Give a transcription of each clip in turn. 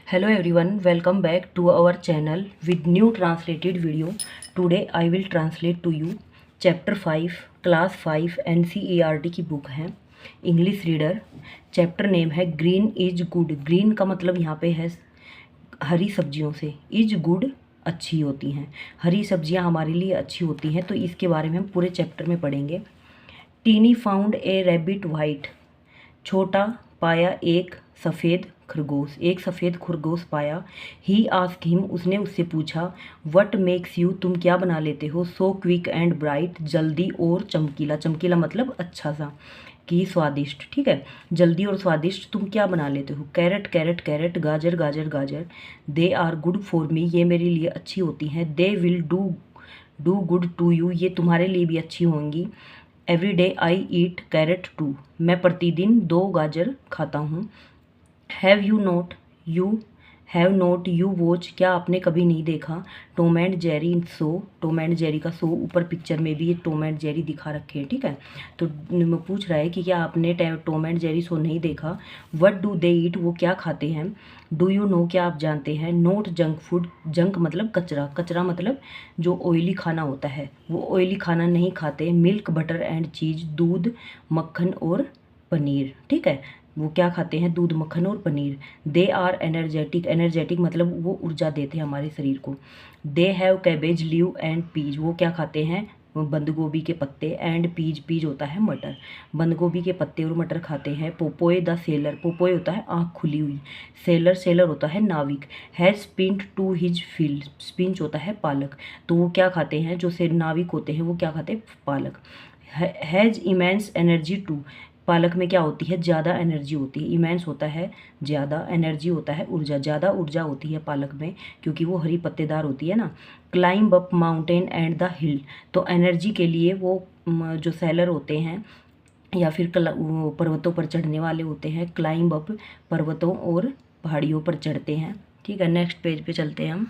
Hello everyone, welcome back to our channel with new translated video. Today I will translate to you chapter 5 class 5 NCERT की book है English reader. Chapter name है green is good. Green का मतलब यहाँ पे है हरी सब्जियों से, इज गुड अच्छी होती हैं, हरी सब्जियाँ हमारे लिए अच्छी होती हैं। तो इसके बारे में हम पूरे चैप्टर में पढ़ेंगे। Tiny found a rabbit white. छोटा पाया एक सफ़ेद खरगोश, एक सफ़ेद खरगोश पाया। ही आस्क हिम, उसने उससे पूछा, वट मेक्स यू, तुम क्या बना लेते हो, सो क्विक एंड ब्राइट, जल्दी और चमकीला। चमकीला मतलब अच्छा सा कि स्वादिष्ट, ठीक है, जल्दी और स्वादिष्ट तुम क्या बना लेते हो। कैरेट कैरेट कैरेट, गाजर गाजर गाजर। They are good for me, ये मेरे लिए अच्छी होती हैं। They will do good to you, ये तुम्हारे लिए भी अच्छी होंगी। Every day I eat carrot too, मैं प्रतिदिन 2 गाजर खाता हूँ। हैव नोट यू वॉच, क्या आपने कभी नहीं देखा Tom and Jerry show. Tom and Jerry का शो, ऊपर पिक्चर में भी ये टॉम एंड जेरी दिखा रखे हैं, ठीक है। तो पूछ रहा है कि क्या आपने टॉम एंड जेरी शो नहीं देखा। व्हाट डू दे ईट, वो क्या खाते हैं। डू यू नो, क्या आप जानते हैं। नोट जंक फूड, जंक मतलब कचरा, कचरा मतलब जो ऑयली खाना होता है, वो ऑयली खाना नहीं खाते। मिल्क बटर एंड चीज़, दूध मक्खन और पनीर, ठीक है, वो क्या खाते हैं, दूध मक्खन और पनीर। दे आर एनर्जेटिक, एनर्जेटिक मतलब वो ऊर्जा देते हैं हमारे शरीर को। They have cabbage leave and peas, वो क्या खाते हैं, बंद गोभी के पत्ते एंड पीज, पीज होता है मटर, बंद गोभी के पत्ते और मटर खाते हैं। पोपोए द सेलर, पोपोए होता है आँख खुली हुई, सेलर सेलर होता है नाविक। Has spent to his field, spinach होता है पालक, तो वो क्या खाते हैं, जो से नाविक होते हैं वो क्या खाते हैं, पालक। हैज़ इमेंस एनर्जी टू, पालक में क्या होती है, ज़्यादा एनर्जी होती है। इमेंस होता है ज़्यादा, एनर्जी होता है ऊर्जा, ज़्यादा ऊर्जा होती है पालक में क्योंकि वो हरी पत्तेदार होती है ना। Climb up mountain and the हिल, तो एनर्जी के लिए वो जो सेलर होते हैं या फिर वो पर्वतों पर चढ़ने वाले होते हैं, क्लाइंब अप पर्वतों और पहाड़ियों पर चढ़ते हैं, ठीक है। नेक्स्ट पेज पे चलते हैं हम।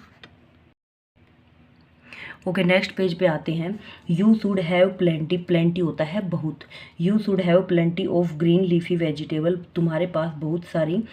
ओके, नेक्स्ट पेज पे आते हैं। You should have plenty, plenty होता है बहुत। You should have plenty of green leafy vegetable, तुम्हारे पास बहुत सारी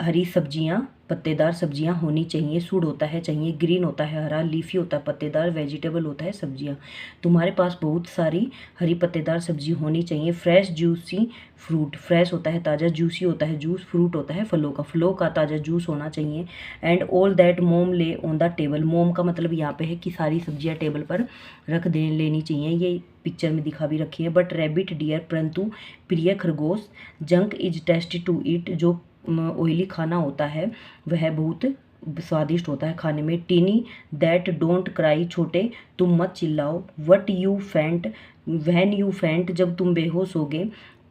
हरी सब्जियां, पत्तेदार सब्जियां होनी चाहिए। सूड होता है चाहिए, ग्रीन होता है हरा, लीफी होता है पत्तेदार, वेजिटेबल होता है सब्जियां। तुम्हारे पास बहुत सारी हरी पत्तेदार सब्जी होनी चाहिए। फ्रेश जूसी फ्रूट, फ्रेश होता है ताज़ा, जूसी होता है जूस, फ्रूट होता है फलों का ताज़ा जूस होना चाहिए। एंड ऑल दैट मोम ले ऑन द टेबल, मोम का मतलब यहाँ पे है कि सारी सब्जियाँ टेबल पर रख दे लेनी चाहिए, ये पिक्चर में दिखा भी रखी है। बट रैबिट डियर, परंतु प्रिय खरगोश। Junk is tasty to eat, जो ऑयली खाना होता है वह बहुत स्वादिष्ट होता है खाने में। टीनी दैट डोंट क्राई, छोटे तुम मत चिल्लाओ। वट यू फेंट, वैन यू फेंट, जब तुम बेहोश होगे।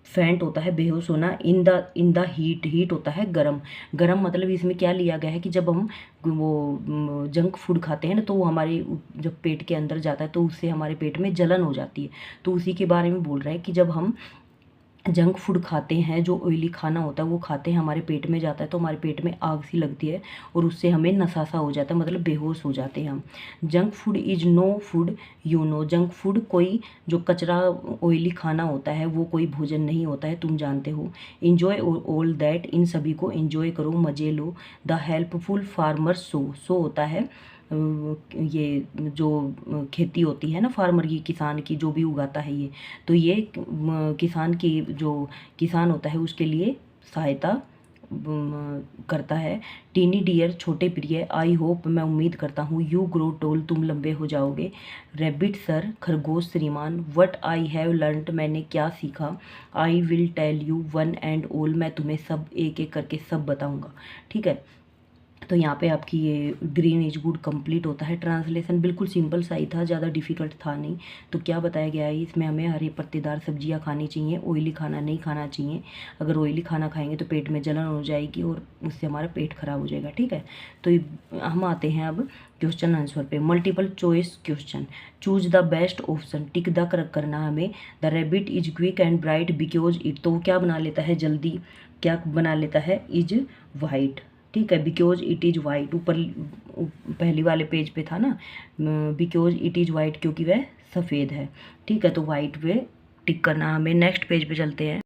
फेंट होता है बेहोश होना। इन द हीट, हीट होता है गरम, गरम मतलब इसमें क्या लिया गया है कि जब हम वो जंक फूड खाते हैं ना तो वो हमारे जब पेट के अंदर जाता है तो उससे हमारे पेट में जलन हो जाती है। तो उसी के बारे में बोल रहा है कि जब हम जंक फूड खाते हैं, जो ऑयली खाना होता है वो खाते हैं, हमारे पेट में जाता है तो हमारे पेट में आग सी लगती है और उससे हमें नशा सा हो जाता है, मतलब बेहोश हो जाते हैं हम। Junk food is no food you know, junk food कोई जो कचरा ऑयली खाना होता है वो कोई भोजन नहीं होता है, तुम जानते हो। इन्जॉय ऑल दैट, इन सभी को इन्जॉय करो, मज़े लो। द हेल्पफुल फार्मर सो होता है ये जो खेती होती है ना फार्मर की, किसान की, जो भी उगाता है ये, तो ये किसान की जो किसान होता है उसके लिए सहायता करता है। टीनी डियर, छोटे प्रिय। आई होप, मैं उम्मीद करता हूँ। यू ग्रो टोल, तुम लंबे हो जाओगे। रैबिट सर, खरगोश श्रीमान। व्हाट आई हैव लर्नड, मैंने क्या सीखा। I will tell you one and all, मैं तुम्हें सब एक एक करके सब बताऊँगा, ठीक है। तो यहाँ पे आपकी ये ग्रीन इज गुड कंप्लीट होता है। ट्रांसलेशन बिल्कुल सिंपल सा ही था, ज़्यादा डिफिकल्ट था नहीं। तो क्या बताया गया है इसमें, हमें हरे पत्तेदार सब्जियाँ खानी चाहिए, ऑयली खाना नहीं खाना चाहिए। अगर ऑयली खाना खाएंगे तो पेट में जलन हो जाएगी और उससे हमारा पेट खराब हो जाएगा, ठीक है। तो हम आते हैं अब क्वेश्चन आंसर पे। Multiple choice question. Choose the best option, tick the करना हमें। The rabbit is quick and bright because it, तो वो क्या बना लेता है जल्दी, क्या बना लेता है, इज वाइट, ठीक है। बिकॉज इट इज़ वाइट, ऊपर पहली वाले पेज पे था ना, बिकॉज इट इज़ वाइट, क्योंकि वह सफ़ेद है, ठीक है। तो वाइट पे टिक करना हमें। नेक्स्ट पेज पे चलते हैं।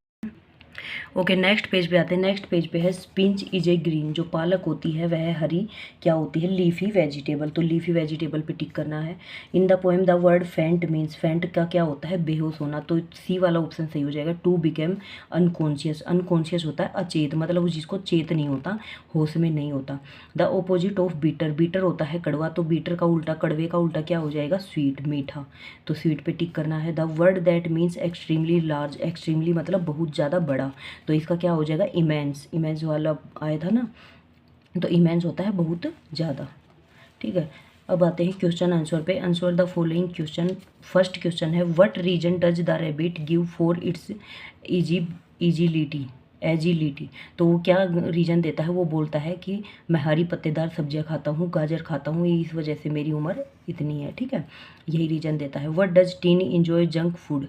ओके, नेक्स्ट पेज पे आते हैं। नेक्स्ट पेज पे है स्पिंच इज ए ग्रीन, जो पालक होती है वह हरी क्या होती है, लीफी वेजिटेबल। तो लीफी वेजिटेबल पे टिक करना है। इन द पोएम द वर्ड फेंट मीन्स, फेंट का क्या होता है, बेहोश होना। तो सी वाला ऑप्शन सही हो जाएगा। टू बिकेम अनकॉन्शियस, अनकॉन्शियस होता है अचेत, मतलब जिसको चेत नहीं होता, होश में नहीं होता। The opposite of bitter, bitter होता है कड़वा, तो बीटर का उल्टा, कड़वे का उल्टा क्या हो जाएगा, स्वीट, मीठा। तो स्वीट पे टिक करना है। The word that means extremely large, extremely मतलब बहुत ज़्यादा बड़ा, तो इसका क्या हो जाएगा, इमेंस। इमेंस वाला आया था ना, तो इमेंस होता है बहुत ज़्यादा। ठीक है, अब आते हैं क्वेश्चन आंसर पे। Answer the following question. First question है what reason does the rabbit give for its agility, agility. तो वो क्या रीजन देता है, वो बोलता है कि मैं हरी पत्तेदार सब्जियां खाता हूँ, गाजर खाता हूँ, इस वजह से मेरी उम्र इतनी है। ठीक है, यही रीजन देता है। What does Tiny enjoy junk food.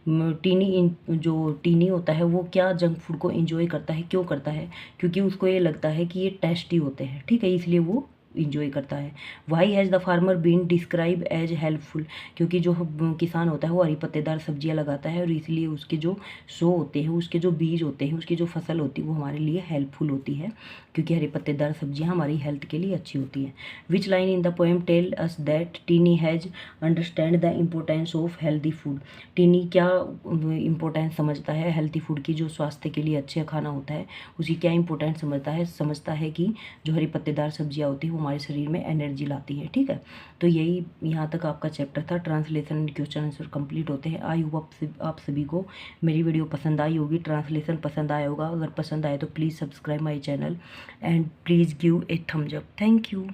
जो टीनी होता है वो क्या जंक फूड को इंजॉय करता है, क्यों करता है, क्योंकि उसको ये लगता है कि ये टेस्टी होते हैं। ठीक है, इसलिए वो इंजॉय करता है। Why has the farmer been describe as helpful, क्योंकि जो किसान होता है वो हरी पत्तेदार सब्जियां लगाता है और इसलिए उसके जो शो होते हैं, उसके जो बीज होते हैं, उसकी जो फसल होती है वो हमारे लिए हेल्पफुल होती है, क्योंकि हरी पत्तेदार सब्जियां हमारी हेल्थ के लिए अच्छी होती हैं। Which line in the poem tell us that Tiny has understand the importance of healthy food. Tiny क्या इम्पोर्टेंस समझता है हेल्थी फूड की, जो स्वास्थ्य के लिए अच्छे खाना होता है, उसकी क्या इंपॉर्टेंस समझता है कि जो हरी पत्तेदार सब्जियां होती है वो हमारे शरीर में एनर्जी लाती है। ठीक है, तो यही यहाँ तक आपका चैप्टर था। Translation and question answer complete होते हैं। आई होप आप सभी को मेरी वीडियो पसंद आई होगी, ट्रांसलेशन पसंद आया होगा। अगर पसंद आए तो please subscribe my channel and please give a thumbs up. Thank you.